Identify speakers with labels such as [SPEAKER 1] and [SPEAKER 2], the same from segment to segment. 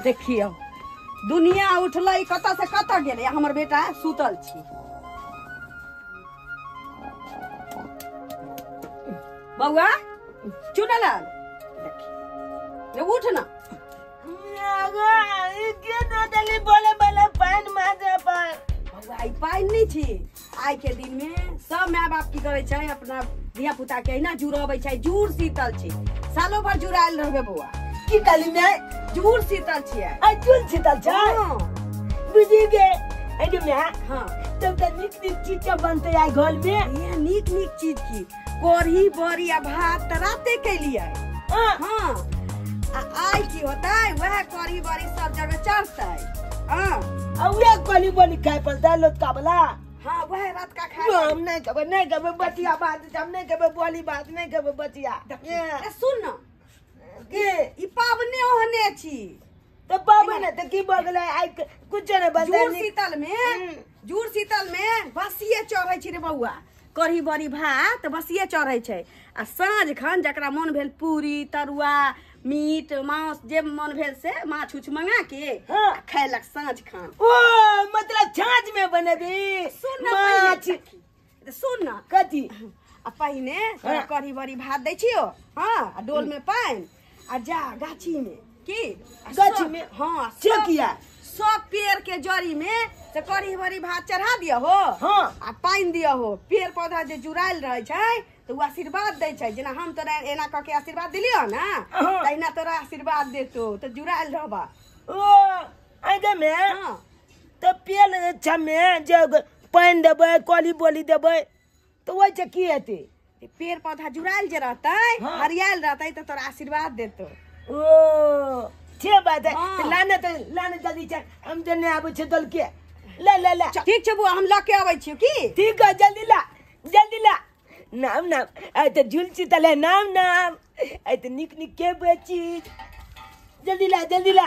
[SPEAKER 1] देखियो दुनिया उठलै कत से कत गेलै हमर बेटा सुतल छी बउआ चुनलाल देखी उठ ना
[SPEAKER 2] बोले बोले पानी मारे पर
[SPEAKER 1] आई पानी नहीं छी आई के दिन में सब माय बाप की करे छै अपना धिया पुता के ना जुड़ाबै छै जुड़ शीतल छी सालों भर जुड़ायल रहबे बउआ
[SPEAKER 2] की काली में
[SPEAKER 1] जुड़ शीतल छियै
[SPEAKER 2] आ जुड़ शीतल छै बुझी गे एडी में
[SPEAKER 1] हां
[SPEAKER 2] तब त निक निक चीज बनते आई घर में
[SPEAKER 1] ये निक निक चीज की कोरही बड़ी आ भात राते के लिए हां आई की होता है वह करी बड़ी सब जगह चढ़ता है हां
[SPEAKER 2] औया कली बनी खाए पर दाल का बला
[SPEAKER 1] हां वह रात का खाए
[SPEAKER 2] हम नहीं कबे बतिया बात हम नहीं कबे बोली बात नहीं कबे बतिया
[SPEAKER 1] ए सुन न
[SPEAKER 2] के
[SPEAKER 1] ई पावने ओहने छी
[SPEAKER 2] तो पावन है तो की बगले आई कुछ नहीं बता
[SPEAKER 1] जुड़ शीतल में बसिए चढ़ै छी रे बउआ कढ़ी बड़ी भात बसिए चढ़ै छै आ साँझ खन जकरा मन भेल पूरी तरुआ मीट मांस जे मन भेल से माछ उछ मंगा के खैलक साँझ खन
[SPEAKER 2] ओ मतलब छाछ में बनेबी
[SPEAKER 1] सुन
[SPEAKER 2] माछ
[SPEAKER 1] सुन न
[SPEAKER 2] कथी
[SPEAKER 1] आ पहिने कढ़ी बड़ी भात दै छियो हां आ डोल में पानी आ जा गाछी में की
[SPEAKER 2] गाछी में
[SPEAKER 1] हां
[SPEAKER 2] से किया
[SPEAKER 1] सब पेड़ के जड़ी में से कढ़ी बड़ी भात चढ़ा दिया हो
[SPEAKER 2] हां
[SPEAKER 1] आ पानी दिया हो पेड़ पौधा जे जुड़ायल रहे छै तो वो आशीर्वाद दे छै जेना हम तोरा एना क के आशीर्वाद दिलियो ना तहिना तोरा आशीर्वाद देतो तो जुड़ायल रहबा
[SPEAKER 2] ओ आगे में तो पेड़ छमे जे पानी देबै कली बोली देबै तो वो जे की हेतै
[SPEAKER 1] पेड़ पौधा जुड़ायल जे रहतै हरियाल रहतै तो तोरा आशीर्वाद देतो
[SPEAKER 2] ओ छे बात है लाने जल्दी चल हम देने आबै छै दल के ला
[SPEAKER 1] ठीक छै बुआ हम ल के आबै छियो की
[SPEAKER 2] ठीक है जल्दी ला नाम आई तो झुल शीतल है नाम आई तो निक के बेची जल्दी ला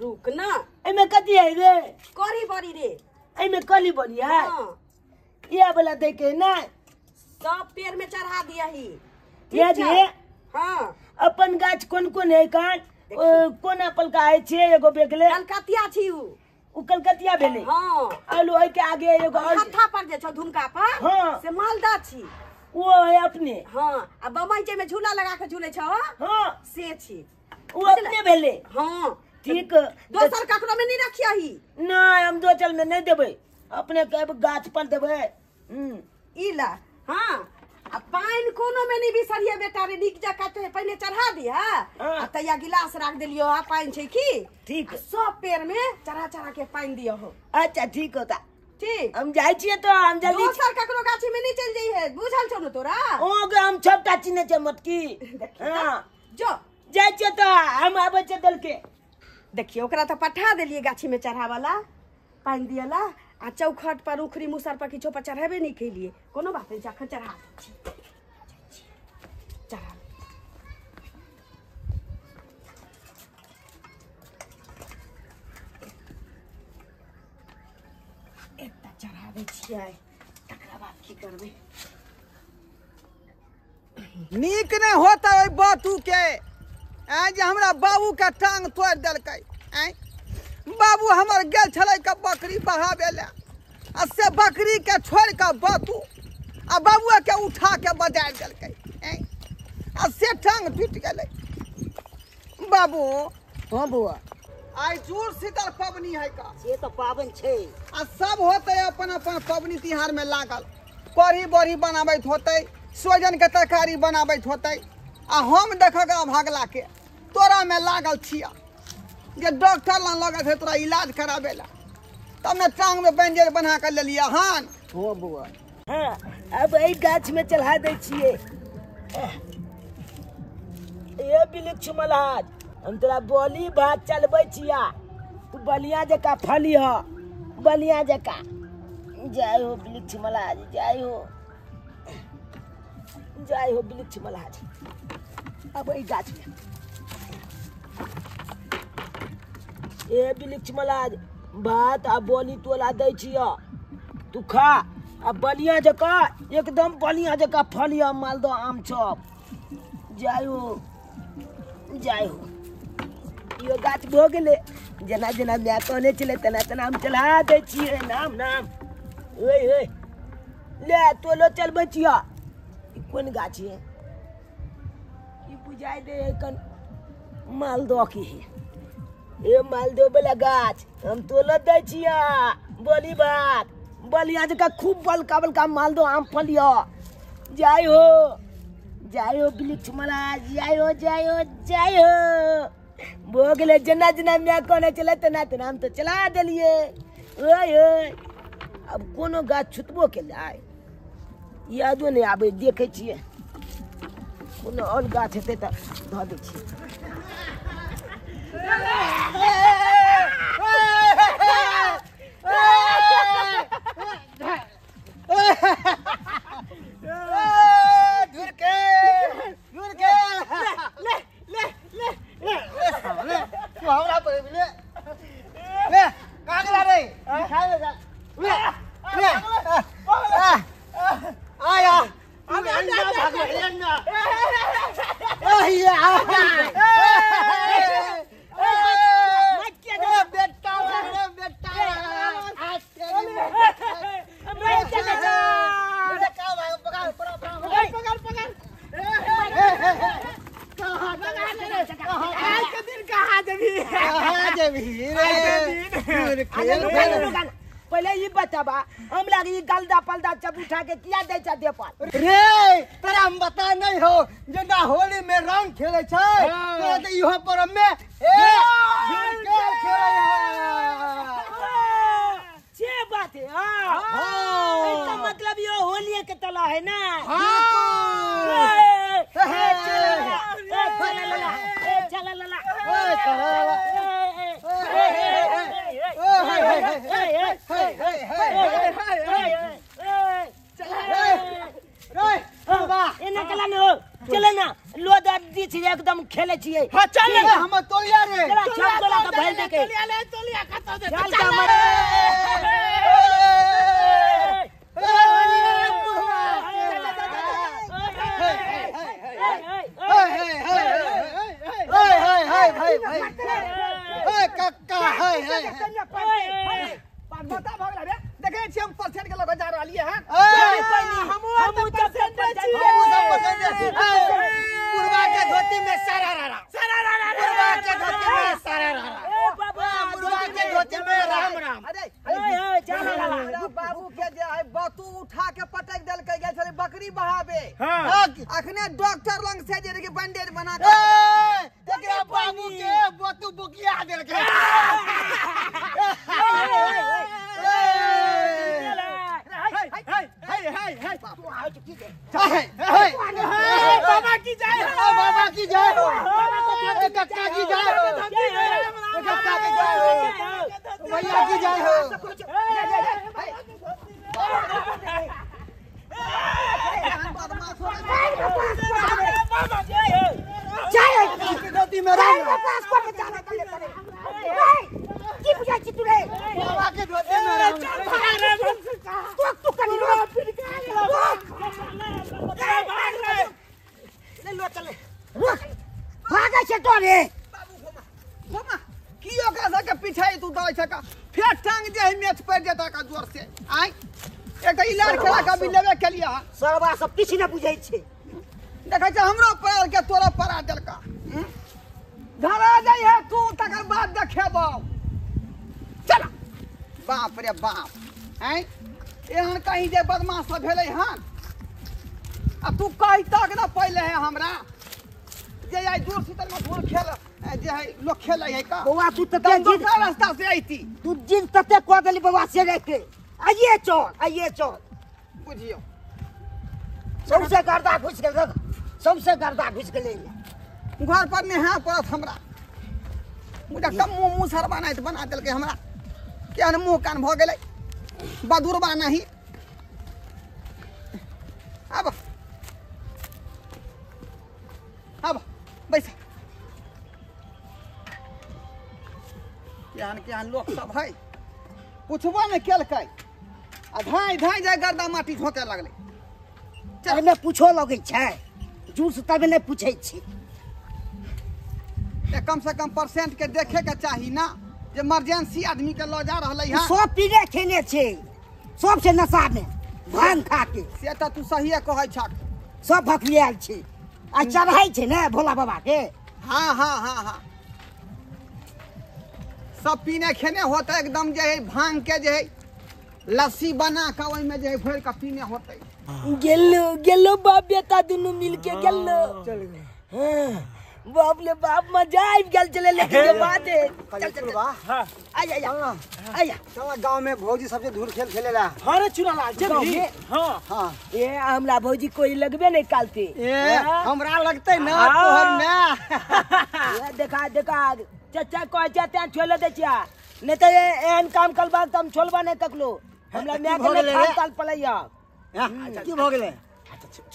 [SPEAKER 1] रुक ना
[SPEAKER 2] एमे कथी है रे
[SPEAKER 1] कढ़ी बड़ी रे
[SPEAKER 2] एमे कली बड़ी है ये वाला दे के ना
[SPEAKER 1] सब पेड़ में चढ़ा दिया ही
[SPEAKER 2] ये जे
[SPEAKER 1] हां
[SPEAKER 2] अपन गाछ कोन है कान कोन एप्पल का है छे एगो बेकले
[SPEAKER 1] कलकतिया छी
[SPEAKER 2] उ कलकतिया भेले
[SPEAKER 1] हां
[SPEAKER 2] आलू है के आगे एगो
[SPEAKER 1] हत्था पर जे छ धुमका पर
[SPEAKER 2] हां
[SPEAKER 1] से मालदा छी
[SPEAKER 2] वो है अपने
[SPEAKER 1] हां आ बमैचे में झूला लगा के झूले छ
[SPEAKER 2] हां
[SPEAKER 1] से छी
[SPEAKER 2] वो अपने भेले
[SPEAKER 1] हां
[SPEAKER 2] ठीक
[SPEAKER 1] दोसर ककरो में नहीं रखिया ही
[SPEAKER 2] नहीं हम दोसर में नहीं देबै अपने के गाछ पर देबै
[SPEAKER 1] इला हां आ पानी कोनो में नहीं बिसरिए बेटा रे निक जका तो पहले चढ़ा दिया आ तैया गिलास रख देलियो आ पानी छै की
[SPEAKER 2] ठीक
[SPEAKER 1] सब पेड़ में चढ़ा के पानी दियो हो
[SPEAKER 2] अच्छा ठीक होता
[SPEAKER 1] ठीक
[SPEAKER 2] हम जाय छिए तो हम जल्दी
[SPEAKER 1] दोसर ककरो गाछी में नहीं चल जाई है बुझल छौ न तोरा
[SPEAKER 2] ओ गे हम सबटा चिन्हे छै मटकी हां
[SPEAKER 1] जो
[SPEAKER 2] जाय छिए तो हम आबै छै दल के
[SPEAKER 1] देखियो ओकरा तो पठा देलिए गाछी में चढ़ावाला पानी दियाला आ चौखट पर उखरी मुसर पर किछो पर चढ़ाबे नहीं के लिए कोनो बात नहीं जखन चढ़ा चढ़ा एता चढ़ा दे छियै तकरा बाद की करबे
[SPEAKER 3] नीक नहीं होता ओइ बातू के जे हमरा बाबू के टांग तोड़ देलकै बाबू हमर गेल छलै के बकरी बहावे ले आ से बकरी के छोड़ के बातू आ बाबुआ के उठा के बजाय देलकै आ से टांग टूट गेलै बाबू
[SPEAKER 2] हां बुआ
[SPEAKER 3] आई जुड़ शीतल पबनी है का
[SPEAKER 2] ये तो पावन छै
[SPEAKER 3] आ सब होते अपन अपन पबनी तिहार में लागल कढ़ी बड़ी बनाबैत होते सोजन के तरकारी बनाबैत होते आ हम देखक भागला के तोरा में लागल छिया जे डॉक्टर लग लगत है तोरा इलाज कराबे ला तब मैं टांग में बैंडेज बना कर ले लिया हां
[SPEAKER 2] हो बुआ हां अब एई गाछ में चढ़ा दे छिए ए बिलक्ष मलाज हम तोरा बोली बात चलबै छिया तू बलिया जका फली ह बलिया जका जय हो बिलक्ष मलाज जय हो बिलक्ष मलाज अब एई गाछ में ए बिलक्ष मलाज भात आ बोली तोला दै छिया तू खा आ बलिया जका एकदम बलिया जका फलिया मालदह आम सब जय हो यो गाछ भो गेले जना जना मैं कहने चले तना तना हम चला दे छिए नाम नाम ओए ओए ले तो लो चल बचिया कौन गाछी है की बुझाई दे कन मालदो की है ए मालदो वाला गाछ हम तो लो दे छिया बोली बात बलिया जका खूब बलका मालदो आम फलिया जाय हो वृक्ष महाराज जाय हो भोगले जना जना मैं कहने चले तना तना हम तो चला दिलिए ओए ओए अब कोनो गाछ छुटबो के जाय यादो नहीं आबे देखे छिए कोनो और गाछ हेते त ध दे छी पहले ये बताबा हम लगी गलदा पलदा सब उठा के किया दे छ दे पर
[SPEAKER 3] रे तोरा हम बता नहीं हो जना होली में रंग खेले छ तो इहो पर में
[SPEAKER 2] छे बात है हां इसका मतलब ये होली के तला है ना चले ना लो दी छी एकदम खेले छिए
[SPEAKER 3] हां चल हम तोलिया रे
[SPEAKER 2] चला छाप तोला का भर दे के
[SPEAKER 1] तोलिया खाता दे
[SPEAKER 2] चल का मत
[SPEAKER 3] बता भगला रे देखे छी हम परसेंट के लग जा रहली है
[SPEAKER 2] हम परसेंट
[SPEAKER 3] पुरवा के धोती में सारा पुरवा के धोती में सारा पुरवा के धोती में राम राम अरे बाबू के जे है बतू उठा के पटक देल के गेल छले बकरी बहावे अखने डॉक्टर लंग से जे के बैंडेज बना के एकरा बाबू के बतू बुकिया देल के बाबा की जाए बाबा की जाए कक्का की जाए कक्का की जाए भैया की जाए गलती में
[SPEAKER 2] की पूछा छी तू रे
[SPEAKER 3] बाबा के धोती में
[SPEAKER 2] तू कनी रो ले लो चले भागा से तो रे
[SPEAKER 3] बाबू कियो का सके पीछे तू दौड़ सका फिर टांग जे है मैच पर देता का जोर से आई एक इलाज करा का भी लेवे के लिए
[SPEAKER 2] सरवा सब किछ न बुझै छै
[SPEAKER 3] देखै छ हमरो पैर के तोरा परा देल का धरा जाई है तू तकर बाद देखेबो चल बाप रे बाप हैं एहन कहीं जे बदमाश सब भेलै हन आ तू कहि तक न पहिले है हमरा जे आई दूर शीतल में फूल खेल जे है लोग खेलै है का
[SPEAKER 2] बौआ तू त
[SPEAKER 3] दूसरा रास्ता से आईती
[SPEAKER 2] तू जिन तते को देली बौआ से रे के आइए चल
[SPEAKER 3] बुझियो
[SPEAKER 2] सबसे गर्दा घुस के देख सबसे गर्दा घुस के ले
[SPEAKER 3] घर पर नेहा पड़त हमरा मुझे कम मुंह सर बना देल के हमरा केहन मुंह कान भ गेलै बदुरबा नहीं अब बैस केहन लोग सब है पूछबो ने केलकै आ धाई धाई जाय गर्दा माटी झोंके लगलै
[SPEAKER 2] पहले पूछो लगे छै जूस तब नहीं पूछे छी
[SPEAKER 3] कम से कम परसेंट के देखे के चाही ना जे इमरजेंसी आदमी के लो जा रहलै है
[SPEAKER 2] सब पीने खेने छे सब से नशा में भांग खा के
[SPEAKER 3] से त तू सहिए कहै छक
[SPEAKER 2] सब भखलियाल छे आ चढ़ाई छे ने भोला बाबा के।
[SPEAKER 3] हाँ हाँ हाँ हाँ सब पीने खेने होते एकदम जे है भांग के जे है लस्सी बना के ओहि में जे है घोर के पीने होते।
[SPEAKER 2] गेलो गेलो बाप बेटा दोनों मिल के गेलो चल गए। हाँ, बाप ले बाप मजा आ गेल चले लेकिन ये बात है चल चल हां आया आया आया
[SPEAKER 4] चला गांव में भौजी सबसे धूल खेल खेलेला।
[SPEAKER 2] हां रे चुना ला जल्दी हां हां ये हमरा भौजी कोई लगबे नहीं कालते
[SPEAKER 4] ए हमरा लगते ना तोहर ना
[SPEAKER 2] ये देखा देखा चाचा कह जाते छोले दे छिया नहीं तो ये एहन काम कलबा तुम छोलबा नहीं ककलो हमरा मैं के खाल काल पलैया
[SPEAKER 4] की भ गेले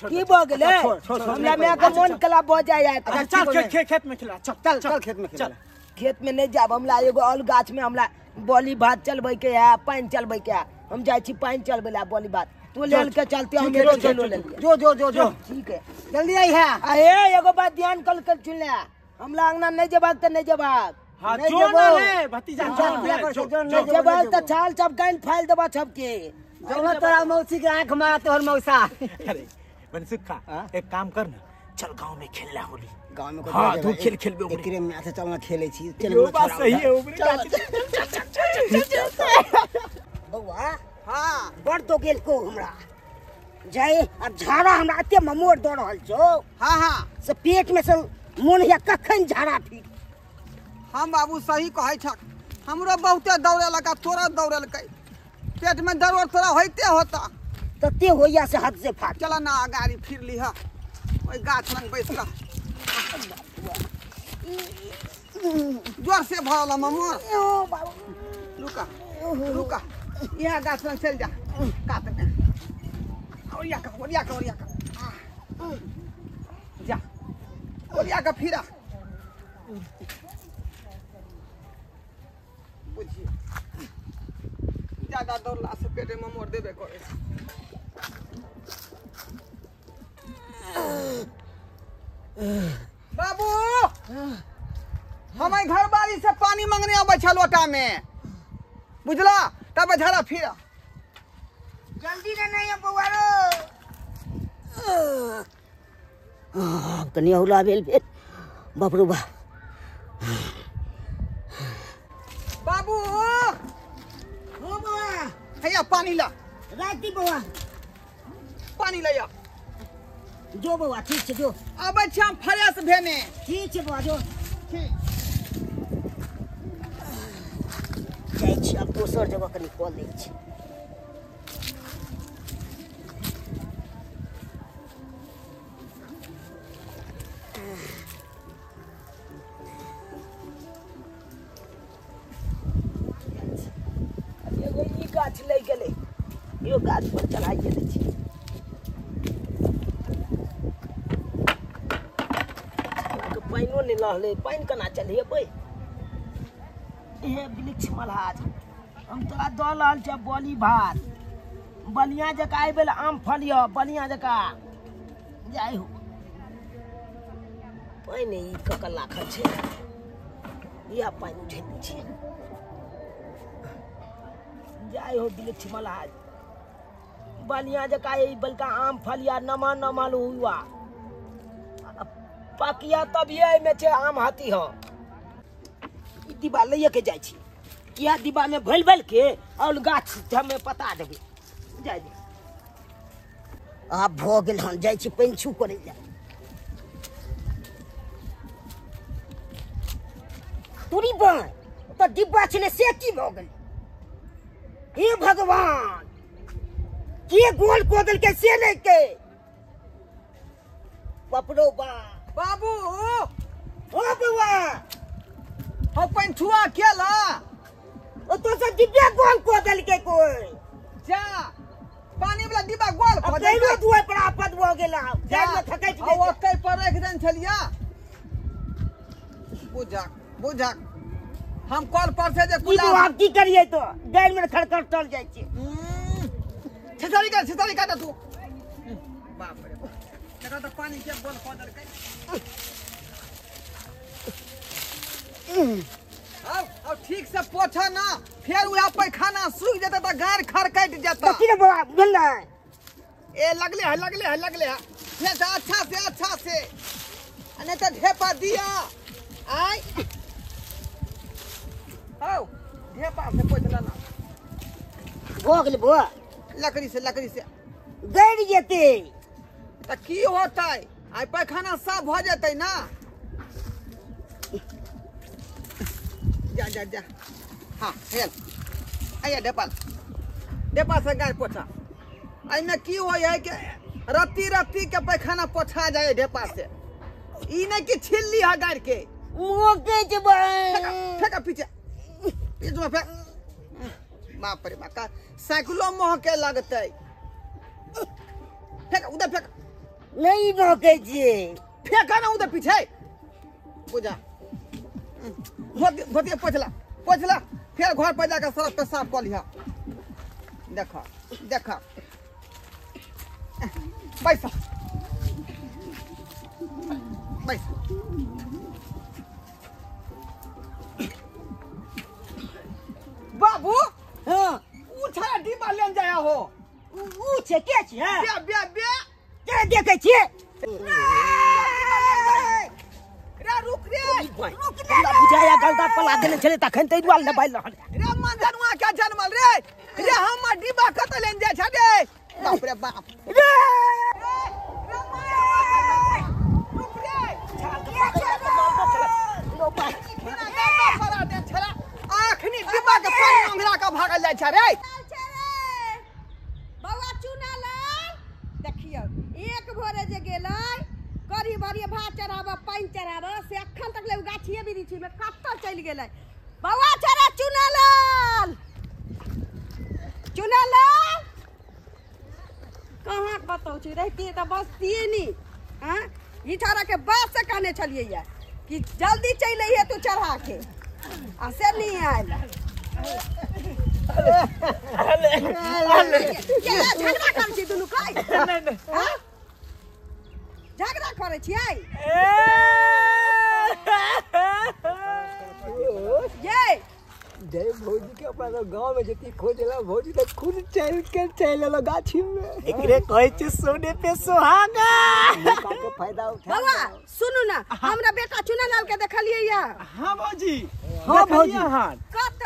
[SPEAKER 2] की भ गेले हमरा मैं के मन कला भ जाय।
[SPEAKER 4] चल खेत में खिला चल चल खेत में खिला।
[SPEAKER 2] खेत में नहीं जाब हमरा एगो और गाछ में हमरा बोली भात चलबै के है पानी चलबै के हम जाय छी पानी चलबै ला बोली भात तू लेल के चलते हम मेरो चलो ले
[SPEAKER 4] जो जो जो जो
[SPEAKER 2] ठीक है
[SPEAKER 4] जल्दी आई है।
[SPEAKER 2] अरे एगो बात ध्यान कल कर सुन ले हमरा अंगना नहीं जबाक त नहीं जबाक
[SPEAKER 4] हां जो ना रे भतीजा
[SPEAKER 2] जो जबाक त छाल सब गाइन फाइल देबा सबके
[SPEAKER 4] जौना तोरा मौसी के आंख मारा तोहर मौसा।
[SPEAKER 5] अरे बनसुखा एक काम कर ना चल गांव में खेलला होली
[SPEAKER 4] गांव में
[SPEAKER 5] हां तू खेल खेलबे
[SPEAKER 4] एकरे में से चलना खेले छी चल
[SPEAKER 5] यो बात सही है उमरे
[SPEAKER 2] बउआ
[SPEAKER 3] हाँ
[SPEAKER 2] बड़ तो गेल को हमरा जाए अब झाड़ा हमरा अते ममोर दो रहल छो
[SPEAKER 3] हाँ हाँ
[SPEAKER 2] से पेट में से मन या कखन झाड़ा फिर
[SPEAKER 3] हम बाबू सही कहै छक हमरो बहुते दौड़े लगा तोरा दौड़े लकै पेट में दर्द तोरा होइते होता
[SPEAKER 2] तते होया से हाथ से फाट
[SPEAKER 3] चला ना गाड़ी फिर ली है ओइ गाछ लंग बैस रह जोर से भरला ममोर
[SPEAKER 2] ओ बाबू
[SPEAKER 3] रुका रुका यहाँ गाछ लंग चल जा काट में ओरिया का जा ओरिया का फिरा बुझिए ज्यादा दौड़ला से पेटे में मोड़ देबे करे। बाबू हमारे घर बारी से पानी मांगने आवे छ लोटा में बुझला तब झाड़ा फिरा
[SPEAKER 2] जल्दी रे नहीं बउआरो तनी औला भेल फिर बाप रे बा
[SPEAKER 3] बाबू
[SPEAKER 2] हो बउआ
[SPEAKER 3] हैया पानी ला
[SPEAKER 2] राती बउआ
[SPEAKER 3] पानी लैया
[SPEAKER 2] जो बउआ ठीक छै जो
[SPEAKER 3] आबै छ हम फ्रेश भेने
[SPEAKER 2] ठीक छै बउआ जो
[SPEAKER 3] ठीक
[SPEAKER 2] जाइ छी अब दोसर जगह कनी कॉल दै छी। एगो ई गाछ लग गेलै यो गाछ पर चढ़ाई गेलै छी पानिओ नहीं लहले पानि केना चढ़ेबै हे वृक्ष मल्हार हम तोरा दऽ रहल छ बोली भात बलिया जका एहि बेर आम फलिय बलिया जका जाइ हो पानि ई ककर लाखल छै इएह पानि उठै दै छै जाइ हो वृक्ष मल्हार बलिया जका एहि बलका आम फलिया नमा नमल हुआ पकिया तभिए में छै आम हाथी हो डिब्बा लैए के जाइ छी इएह डिब्बा में भैल भैल के और गाछ हमें पता देबै जाय दे आब भऽ गेल हन जाइ छी पानि छू करे जा तोरी बन तऽ डिब्बा छलै से की भऽ गेल हे भगवान के गोल को देलकै से नहीं के पपड़ो बा
[SPEAKER 3] बाबू
[SPEAKER 2] ओ बउआ
[SPEAKER 3] हम पानी छुआ केला
[SPEAKER 2] ओ तो सब डिब्बा गोल को देलकै कोई
[SPEAKER 3] जा पानी वाला डिब्बा गोल
[SPEAKER 2] अब कैलो दुआर पर आपद भ गेला जाय में थकै छी
[SPEAKER 3] आ ओतै पर रख देन छलिया बुझा हम कॉल पर से जे
[SPEAKER 2] की आप की करिए तो डाल में खड़खड़ टल जाय छी
[SPEAKER 3] छतारी का तू बाप रे तका तो पानी के गोल को देलकै अब ठीक से फिर वह पैखाना सूख जाता तो गार खड़कट जाता
[SPEAKER 2] की रे बाबा बोल ना
[SPEAKER 3] ए लगले है फिर से अच्छा से नहीं तो ढेपा दिया आई आओ ढेपा से पोछला ना
[SPEAKER 2] हो गेल बुआ
[SPEAKER 3] लकड़ी से
[SPEAKER 2] गड़ जेते
[SPEAKER 3] तो की होता आई पैखाना साफ हो जाते ना जा हाँ हेल आइए ढेपा से गाय पोछा आई में की हो है कि रत्ती के पैखाना पोछा जाए ढेपा से ई नहीं कि छिल्ली है गाड़ के
[SPEAKER 2] मोके जे भाई
[SPEAKER 3] फेंका पीछे में फेंक बाप रे बाप साइकिलो महके लगते फेंक उधर फेंक
[SPEAKER 2] नहीं मोके जे
[SPEAKER 3] फेंका ना उधर पीछे बुझा धोतिया पोछला फिर घर पर जाकर सड़क पे साफ कर लिया देखा पैसा बाबू
[SPEAKER 2] हां
[SPEAKER 3] उठा डिब्बा ले जाया हो
[SPEAKER 2] ऊ छे के छे
[SPEAKER 3] बे
[SPEAKER 2] के देखे छे
[SPEAKER 3] रुक रे
[SPEAKER 2] हमरा बुझाया गलता पला देले छले तखन तै दुआल दबाइल रहल
[SPEAKER 3] रे मंजनुआ के जनमल रे हमर डिब्बा कत लेन जाय छ रे बाप रे बाप रे आखनी डिब्बा के पानी अंगरा का भागल जाय छ रे
[SPEAKER 1] बौआ चुना लाल देखियो एक भोरे जे गेलै करी बारी भात चढ़ाबा पानी चढ़ाबा से अखन तक ले गाछिए बिरिछी में कत्ता चल गेलै बौआ चढ़ा चुना लाल कहाँ कतौ छी रहती त बसतिए नी हां ई छोरा के बात से कहने छलिए या कि जल्दी चल अइहे तू चढ़ा के आ से नहीं आयल केला झगड़ा कर छी दुनु कई हां झगड़ा करे छियै ये
[SPEAKER 2] जय भौजी के अपना गांव में जति खोजला भौजी तो खुद चल लो गाछी में
[SPEAKER 4] एकरे कहै छै सोने पे सुहागा
[SPEAKER 2] का के फायदा उठा
[SPEAKER 1] बाबा सुनु ना हमरा बेटा चुनालाल के देखलिए या
[SPEAKER 5] हां भौजी
[SPEAKER 2] हां भौजी
[SPEAKER 1] कत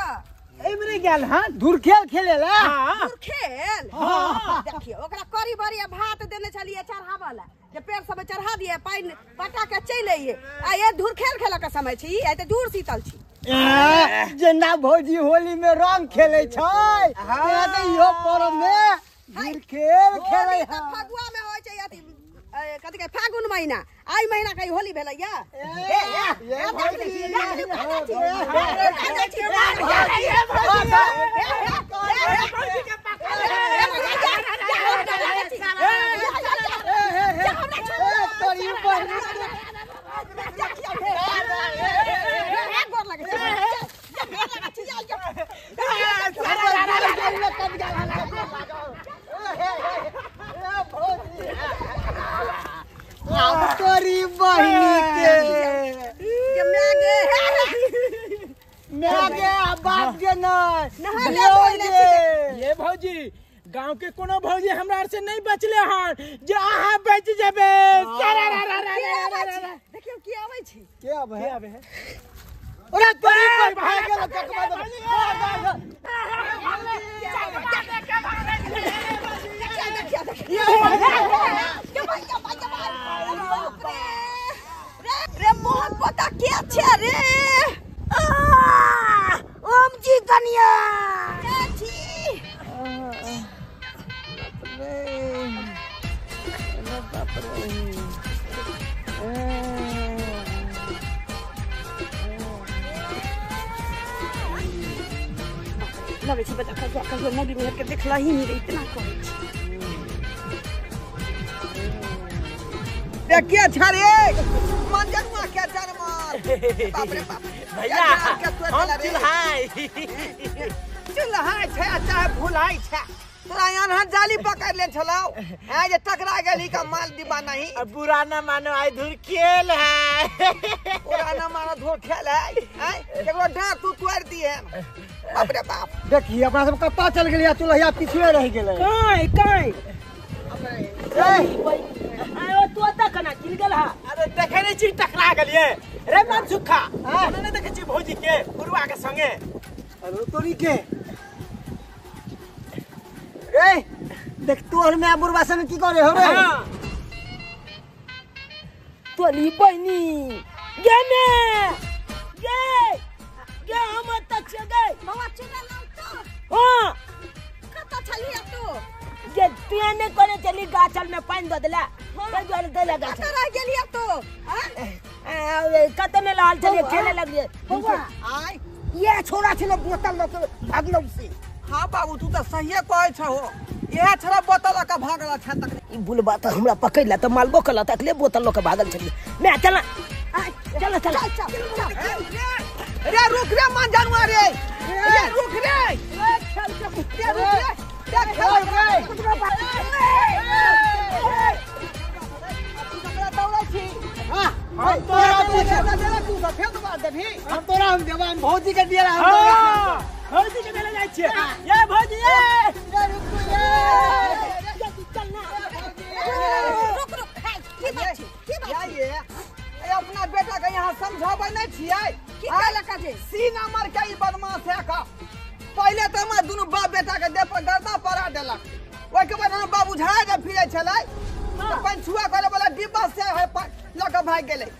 [SPEAKER 5] एमरे गेल हां
[SPEAKER 2] धुर खेलेला
[SPEAKER 5] हां
[SPEAKER 1] खेल
[SPEAKER 5] हां
[SPEAKER 1] देखियो ओकरा करी बड़ी भात देने छलिए चढ़ावला जे पेड़ सब चढ़ा दिए पानी पटा के चल अइए आ ये धुर खेल के समय छी आ त दूर शीतल छी
[SPEAKER 2] जेना भौजी होली में रंग खेले छै तेना त इहो पर्व में धुर खेले
[SPEAKER 1] होली त फगुआ में होय छै अथी कथि के फागुन महीना आई महीना कहीं होली भेलै या
[SPEAKER 2] तोरी बहिनी के मैगे बाप के
[SPEAKER 5] ये भौजी गांव के कोनो भौजी हमरा से नहीं बचले हन जे आहा बच जेबे
[SPEAKER 1] देखियो की आबै छी
[SPEAKER 2] के आबे है ओरे तोरी भाई गेल ककबा
[SPEAKER 1] रे मोहन पता के छे रे
[SPEAKER 2] ओम जी कन्या
[SPEAKER 1] लगे छी बता कहियो नदी में के देखला ही नहीं इतना करे छी
[SPEAKER 3] देखिए छरे मंजनुआ के जनमल बाप रे बाप
[SPEAKER 5] भैया हम चुल्हाई
[SPEAKER 3] चुल्हाई छै चाहे भुलाई छै तोरा यहाँ जाली पकड़ ले छलाओ है जे टकरा गेली का माल डिब्बा नहीं।
[SPEAKER 5] अब बुरा ना मानो आई धुर खेल है।
[SPEAKER 3] पुराना मानो धो खेल है केकरो डांट तू तोड़ दी है। बाप रे बाप
[SPEAKER 4] देखिए अपना सब कत्ता चल गेलिया चुलहिया पिछुए रह गेलै।
[SPEAKER 2] काई आयो तू अता कना किल गेल हा।
[SPEAKER 5] अरे देखे नहीं छी टकरा गेलिए रे मन सुखा नहीं देखे छी भौजी के बुरुआ के संगे।
[SPEAKER 4] अरे तोरी के रे देख तोर में बुरबा संग की करे हो रे।
[SPEAKER 2] तोली बनी गे ने गे हम तक से गए
[SPEAKER 1] बाबा चुना नाम तो
[SPEAKER 2] हां
[SPEAKER 1] कत छलिया तू
[SPEAKER 2] जे तेने करे चली गाछल में पानी द देला ते द्वारे देला गाछ
[SPEAKER 1] कत रह गेलिया तू
[SPEAKER 2] कत में लाल चले खेले लगिए।
[SPEAKER 4] आय ये छोरा छले बोतल लक भागलो से।
[SPEAKER 3] हां बाबू तू तो सही कहै छ हो यह छरा बोतल का भागला छ तक
[SPEAKER 2] ई बुलबा त हमरा पकड़ला त मालबो कला त अकले बोतल लक भागल छली मैं चला चल
[SPEAKER 3] रे रुक रे मान जानवर रे रुक रे
[SPEAKER 2] चल
[SPEAKER 3] रुक रे
[SPEAKER 4] हम तोरा हम जवान भौजी के दिया
[SPEAKER 5] भौजी के देले जाय छिए ये भौजी
[SPEAKER 3] ये अपना बेटा के यहाँ समझाबै नहीं छियै
[SPEAKER 1] की कहला का जे
[SPEAKER 3] सी नंबर के ई बदमाश है का। पहले तो हम दोनों बाप बेटा के देह पर गर्दा पड़ा देलक ओइ के बाद हम बाबू झाड़ा के फिरे छलै तो पंछुआ करे वाला डिब्बा से है लक भाग गेलै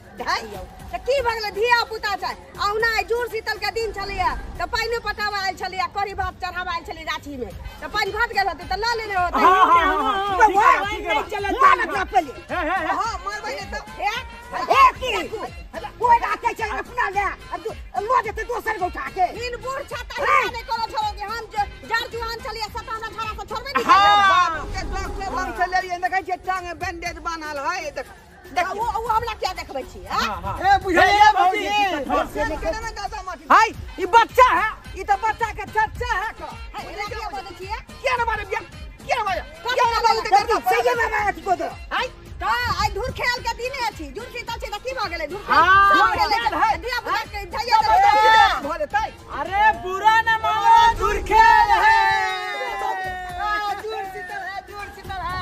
[SPEAKER 1] त की भगले धिया पुता छै औना जूड़ शीतल के दिन छलिया त पानी पटावा आइल छलिया करी भात चढ़ावा आइल छली राठी में त पानी घट गेल होते त ला लेने होते।
[SPEAKER 2] नहीं चला मार पहले
[SPEAKER 3] हां मारबै ने तो
[SPEAKER 2] की कोई आके चल अपना ले लो देते दोसर को उठा के
[SPEAKER 1] इन बूढ़ छाता नहीं करो छोड़ोगे हम जड़ जुआन छलिया सताना छाड़ा से छोड़बे नहीं
[SPEAKER 3] बाबू के डॉक्टर लंग से लेलिए देखै छै टांग में बैंडेज बान्हल है देख
[SPEAKER 1] वो हमरा क्या देखबै छी हां
[SPEAKER 4] ए बुझाइए भौजी
[SPEAKER 3] हाय ई बच्चा है ई तो बच्चा के चच्चा है का
[SPEAKER 1] क्या बोले छी
[SPEAKER 3] क्या न मारे बिया क्या न मारे
[SPEAKER 1] क्या न मारे
[SPEAKER 3] के करता
[SPEAKER 2] सही में मैं को दे
[SPEAKER 1] हाय त आई धूर खेल के दिने अछि जूड़ शीतल छै त की भ गेलै धूर
[SPEAKER 3] हां
[SPEAKER 1] धिया पुता के धैया
[SPEAKER 3] भले तै
[SPEAKER 5] अरे बुरा ना मानो धुर खेल है।
[SPEAKER 3] जूड़ शीतल है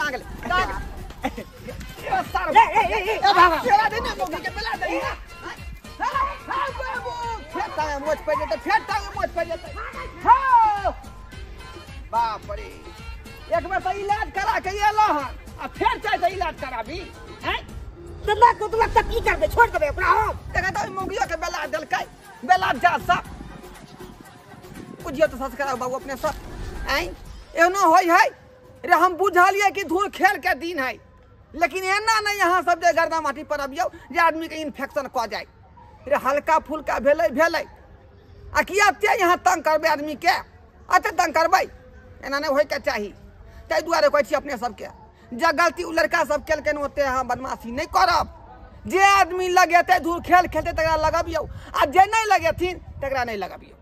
[SPEAKER 3] कागल ए बाबा तेरा देने मौके के बेला दे हां बाबू फेटा मोच पे जेते फेटा मोच पे जेते हां बाप रे एक बार तो इलाज करा के एलो हन आ फिर चाहे तो इलाज कराबी हैं
[SPEAKER 2] तल्ला को तू तक की करबे छोड़ देबे अपना हो
[SPEAKER 3] देखा तो मौगियो के बेला देलकै बेला जा सब बुझियो तो सच करा बाबू अपने सब हैं एनो होय है रे हम बुझलिए कि धूल खेल के दिन है लेकिन एना नहीं यहाँ सब जे गर्दा माटी पर अबियो जे आदमी के इन्फेक्शन क जाए रे हल्का फुल्का भेलै आ किया ते यहाँ तंग करबे आदमी के अते तंग करबै एना नहीं होय के चाही तै दुआरे कहै छी अपने सबके जे गलती उ लड़का सब केलकै ओते अहाँ बदमाशी नहीं करब जे आदमी लगेते धूल खेल खेलते तकरा लगबियो आ जे नहीं लगेथिन तकरा नहीं लगबियो।